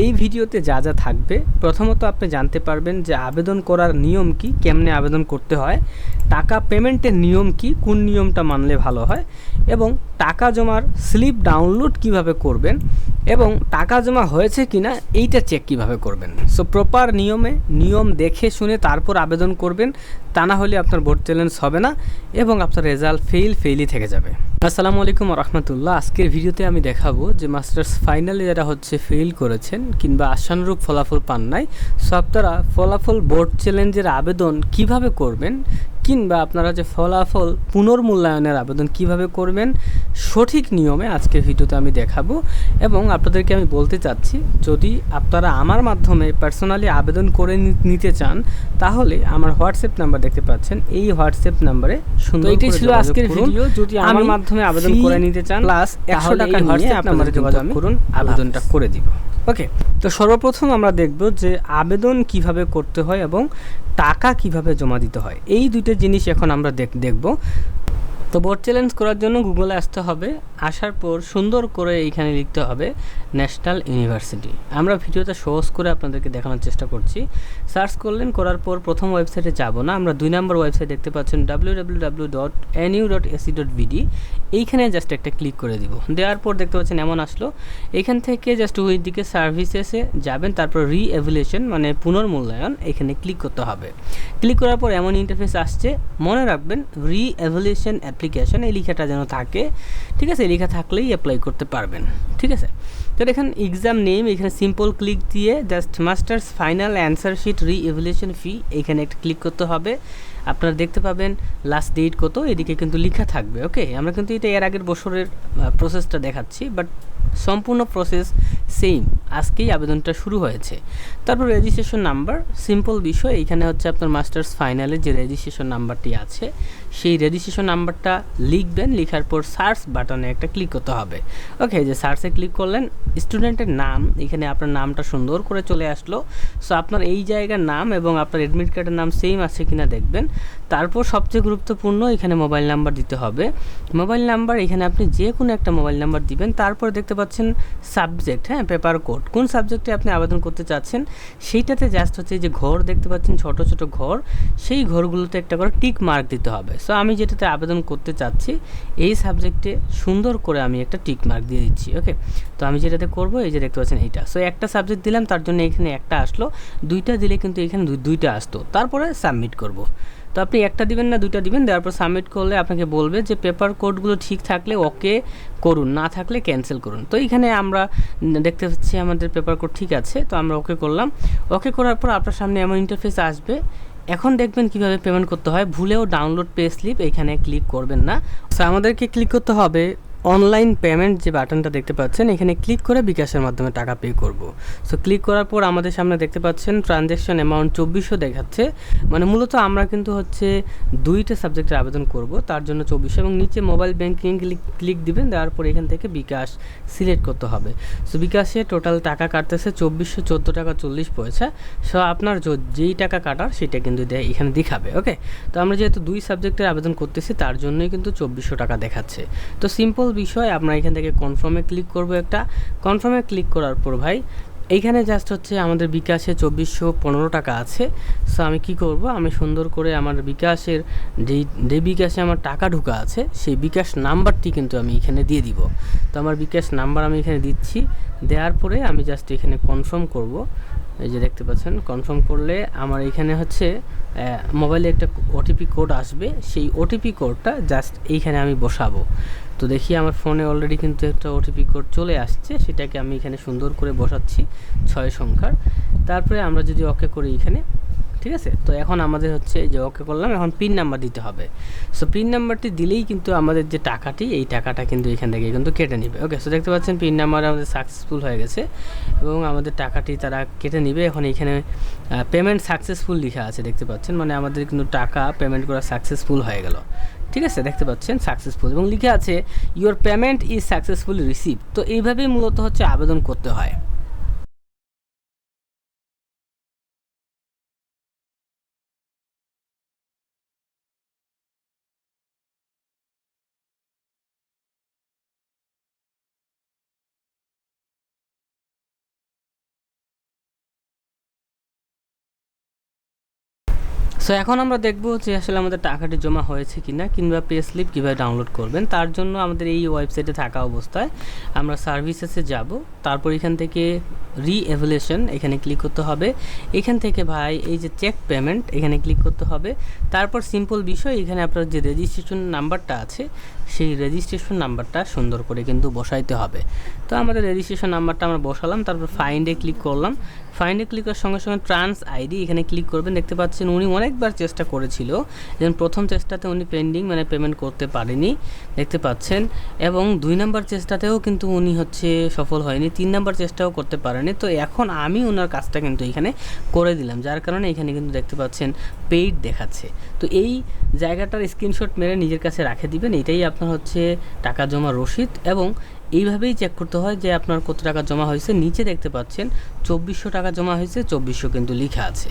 এই ভিডিওতে যা যা থাকবে, প্রথমত আপনি জানতে পারবেন যে আবেদন করার নিয়ম কি, কেমনে আবেদন করতে হয়, টাকা পেমেন্টের নিয়ম কি, কোন নিয়মটা মানলে ভালো হয়, এবং টাকা জমার স্লিপ ডাউনলোড কিভাবে করবেন, এবং টাকা জমা হয়েছে কিনা এইটা চেক কিভাবে করবেন। সো প্রপার নিয়ম দেখে শুনে তারপর আবেদন করবেন, তা না হলে আপনার বোর্ড চ্যালেঞ্জ হবে না এবং আপনার রেজাল্ট ফেইলই থেকে যাবে। আসসালামু আলাইকুম রহমতুল্লাহ। আজকের ভিডিওতে আমি দেখাবো যে মাস্টার্স ফাইনালে যারা ফেল করেছেন কিংবা আশানুরূপ ফলাফল পান নাই, সো আপনারা ফলাফল বোর্ড চ্যালেঞ্জের আবেদন কিভাবে করবেন, কিংবা আপনারা যে ফলাফল পুনর্মূল্যায়নের আবেদন কিভাবে করবেন সঠিক নিয়মে আজকের ভিডিওতে আমি দেখাবো। এবং আপনাদেরকে আমি বলতে চাচ্ছি, যদি আপনারা আমার মাধ্যমে পার্সোনালি আবেদন করে নিতে চান, তাহলে আমার হোয়াটসঅ্যাপ নাম্বার দেখতে পাচ্ছেন, এই হোয়াটসঅ্যাপ নাম্বারে সুন্দর। এটাই ছিল আজকের ভিডিও। যদি আমার মাধ্যমে আবেদন করে নিতে চান, প্লাস 100 টাকা হোয়াটসঅ্যাপ নাম্বারে যোগাযোগ করুন, আবেদনটা করে দিব। ওকে, তো সর্বপ্রথম আমরা দেখব যে আবেদন কিভাবে করতে হয় এবং টাকা কিভাবে জমা দিতে হয়। এই দুইটা জিনিস এখন আমরা দেখব। তো বোর্ড চ্যালেঞ্জ করার জন্য গুগলে আসতে হবে, আসার পর সুন্দর করে এইখানে লিখতে হবে ন্যাশনাল ইউনিভার্সিটি। আমরা ভিডিওটা সহজ করে আপনাদেরকে দেখানোর চেষ্টা করছি। সার্চ করলেন, করার পর প্রথম ওয়েবসাইটে যাব না, আমরা 2 নম্বর ওয়েবসাইট দেখতে পাচ্ছেন www.nu.ac.bd। এইখানে জাস্ট একটা ক্লিক করে দিব। দেওয়ার পর দেখতে পাচ্ছেন এমন আসলো। এখান থেকে জাস্ট ওই দিকে সার্ভিসেসে যাবেন, তারপর রি-এভ্যালুয়েশন মানে পুনর্মূল্যায়ন, এখানে ক্লিক করতে হবে। ক্লিক করার পর এমন ইন্টারফেস আসছে, মনে রাখবেন রি-এভ্যালুয়েশন অ্যাপ্লিকেশন এই লেখাটা যেন থাকে, ঠিক আছে? এই লেখা থাকলেই অ্যাপ্লাই করতে পারবেন, ঠিক আছে? তো এখানে এক্সাম নেম, এখানে সিম্পল ক্লিক দিয়ে just masters final answer sheet reevaluation fee, এখানে একটা ক্লিক করতে হবে। আপনারা দেখতে পাবেন লাস্ট ডেট কত, এদিকে কিন্তু লেখা থাকবে। ওকে, আমরা কিন্তু এটা এর আগের বছরের প্রসেসটা দেখাচ্ছি, বাট সম্পূর্ণ প্রসেস সেম, আজকেই আবেদনটা শুরু হয়েছে। তারপর রেজিস্ট্রেশন নাম্বার, সিম্পল বিষয়, এইখানে হচ্ছে আপনার মাস্টার্স ফাইনালের যে রেজিস্ট্রেশন নাম্বারটি আছে, সেই রেজিস্ট্রেশন নাম্বারটা লিখবেন। লেখার পর সার্চ বাটনে একটা ক্লিক করতে হবে। ওকে, যে সার্চে ক্লিক করলেন, স্টুডেন্টের নাম, এখানে আপনার নামটা সুন্দর করে চলে আসলো। সো আপনার এই জায়গার নাম এবং আপনার অ্যাডমিট কার্ডের নাম সেম আছে কিনা দেখবেন। তারপর সবচেয়ে গুরুত্বপূর্ণ, এখানে মোবাইল নাম্বার দিতে হবে। মোবাইল নাম্বার এখানে আপনি যে কোনো একটা মোবাইল নাম্বার দিবেন। তারপর দেখতে পাচ্ছেন সাবজেক্ট, হ্যাঁ, পেপার কোড, কোন সাবজেক্টে আপনি আবেদন করতে চাচ্ছেন সেইটাতে জাস্ট হচ্ছে যে ঘর দেখতে পাচ্ছেন, ছোট ছোট ঘর, সেই ঘরগুলোতে একটা করে টিক মার্ক দিতে হবে। সো আমি যেটাতে আবেদন করতে চাচ্ছি এই সাবজেক্টে সুন্দর করে আমি একটা টিক মার্ক দিয়ে দিচ্ছি। ওকে, তো আমি যেটাতে করব, এই যে দেখতে পাচ্ছেন এইটা। সো একটা সাবজেক্ট দিলাম, তার জন্য এখানে একটা আসলো, দুইটা দিলে কিন্তু এখানে দুইটা আসতো। তারপরে সাবমিট করব। তো আপনি একটা দিবেন না দুইটা দিবেন, দেওয়ার পর সাবমিট করলে আপনাকে বলবে যে পেপার কোডগুলো ঠিক থাকলে ওকে করুন, না থাকলে ক্যান্সেল করুন। তো এইখানে আমরা দেখতে পাচ্ছি আমাদের পেপার কোড ঠিক আছে, তো আমরা ওকে করলাম। ওকে করার পর আপনার সামনে এমন ইন্টারফেস আসবে। এখন দেখবেন কিভাবে পেমেন্ট করতে হয়। ভুলেও ডাউনলোড পে স্লিপ এখানে ক্লিক করবেন না। সো আমাদেরকে ক্লিক করতে হবে অনলাইন পেমেন্ট যে বাটনটা দেখতে পাচ্ছেন, এখানে ক্লিক করে বিকাশের মাধ্যমে টাকা পে করব। সো ক্লিক করার পর আমাদের সামনে দেখতে পাচ্ছেন ট্রানজ্যাকশন অ্যামাউন্ট 2400 দেখাচ্ছে। মানে মূলত আমরা কিন্তু হচ্ছে দুইটা সাবজেক্টের আবেদন করব, তার জন্য 2400, এবং নিচে মোবাইল ব্যাঙ্কিং ক্লিক দিবেন। দেওয়ার পর এখান থেকে বিকাশ সিলেক্ট করতে হবে। সো বিকাশে টোটাল টাকা কাটতেছে 2414 টাকা 40 পয়সা। সো আপনার যেই টাকা কাটার সেটা কিন্তু এখানে দেখাবে। ওকে, তো আমরা যেহেতু দুই সাবজেক্টের আবেদন করতেছি, তার জন্যই কিন্তু 2400 টাকা দেখাচ্ছে। তো সিম্পল বিষয়, আমরা এখান থেকে কনফার্মে ক্লিক করব। একটা কনফার্মে ক্লিক করার পর ভাই এইখানে জাস্ট হচ্ছে আমাদের বিকাশে 2415 টাকা আছে। সো আমি কি করব, আমি সুন্দর করে আমার বিকাশের যে বিকাশে আমার টাকা ঢোকা আছে সেই বিকাশ নাম্বারটি কিন্তু আমি এখানে দিয়ে দিব। তো আমার বিকাশ নাম্বার আমি এখানে দিচ্ছি। দেওয়ার পরে আমি জাস্ট এখানে কনফার্ম করব। এই যে দেখতে পাচ্ছেন, কনফার্ম করলে আমার এখানে হচ্ছে মোবাইলে একটা ওটিপি কোড আসবে, সেই ওটিপি কোডটা জাস্ট এইখানে আমি বসাবো। তো দেখি আমার ফোনে অলরেডি কিন্তু একটা ওটিপি কোড চলে আসছে, সেটাকে আমি এখানে সুন্দর করে বসাচ্ছি 6 সংখ্যার। তারপরে আমরা যদি ওকে করি এখানে, ঠিক আছে? তো এখন আমাদের হচ্ছে যে ওকে করলাম, এখন পিন নাম্বার দিতে হবে। সো পিন নাম্বারটি দিলেই কিন্তু আমাদের যে টাকাটি, এই টাকাটা কিন্তু এখান থেকে কিন্তু কেটে নেবে। ওকে, সো দেখতে পাচ্ছেন পিন নাম্বার আমাদের সাকসেসফুল হয়ে গেছে এবং আমাদের টাকাটি তারা কেটে নেবে। এখন এখানে পেমেন্ট সাকসেসফুল লেখা আছে, দেখতে পাচ্ছেন, মানে আমাদের কিন্তু টাকা পেমেন্ট করা সাকসেসফুল হয়ে গেল। ঠিক আছে, দেখতে পাচ্ছেন সাকসেসফুল, এবং লিখে আছে your payment is successfully receive. তো এইভাবেই মূলত হচ্ছে আবেদন করতে হয়। সো এখন আমরা দেখব যে আসলে আমাদের টাকাটি জমা হয়েছে কিনা, কিংবা পে স্লিপ কীভাবে ডাউনলোড করবেন। তার জন্য আমাদের এই ওয়েবসাইটে থাকা অবস্থায় আমরা সার্ভিসেসে যাব, তারপর এখান থেকে রি-এভ্যালুয়েশন এখানে ক্লিক করতে হবে। এখান থেকে ভাই এই যে চেক পেমেন্ট এখানে ক্লিক করতে হবে। তারপর সিম্পল বিষয়, এখানে আপনার যে রেজিস্ট্রেশন নাম্বারটা আছে সেই রেজিস্ট্রেশন নাম্বারটা সুন্দর করে কিন্তু বসাইতে হবে। তো আমাদের রেজিস্ট্রেশন নাম্বারটা আমরা বসালাম, তারপর ফাইন্ডে ক্লিক করলাম। ফাইন্ডে ক্লিক করার সঙ্গে সঙ্গে ট্রান্স আইডি এখানে ক্লিক করবেন। দেখতে পাচ্ছেন উনি অনেকবার চেষ্টা করেছিল, যেমন প্রথম চেষ্টাতে উনি পেন্ডিং মানে পেমেন্ট করতে পারেনি দেখতে পাচ্ছেন, এবং 2 নম্বর চেষ্টাতেও কিন্তু উনি সফল হয়নি, 3 নম্বর চেষ্টাও করতে পারেনি। তো এখন আমি ওনার কাজটা কিন্তু এখানে করে দিলাম, যার কারণে এখানে কিন্তু দেখতে পাচ্ছেন পেইড দেখাচ্ছে। তো এই জায়গাটার স্ক্রিনশট মেরে নিজের কাছে রাখে দিবেন, এটাই আপনার টাকা জমা রসিদ। এবং এইভাবেই চেক করতে হয় যে আপনার কত টাকা জমা হয়েছে। নিচে দেখতে পাচ্ছেন 2400 টাকা জমা হয়েছে, 2400 কিন্তু লেখা আছে।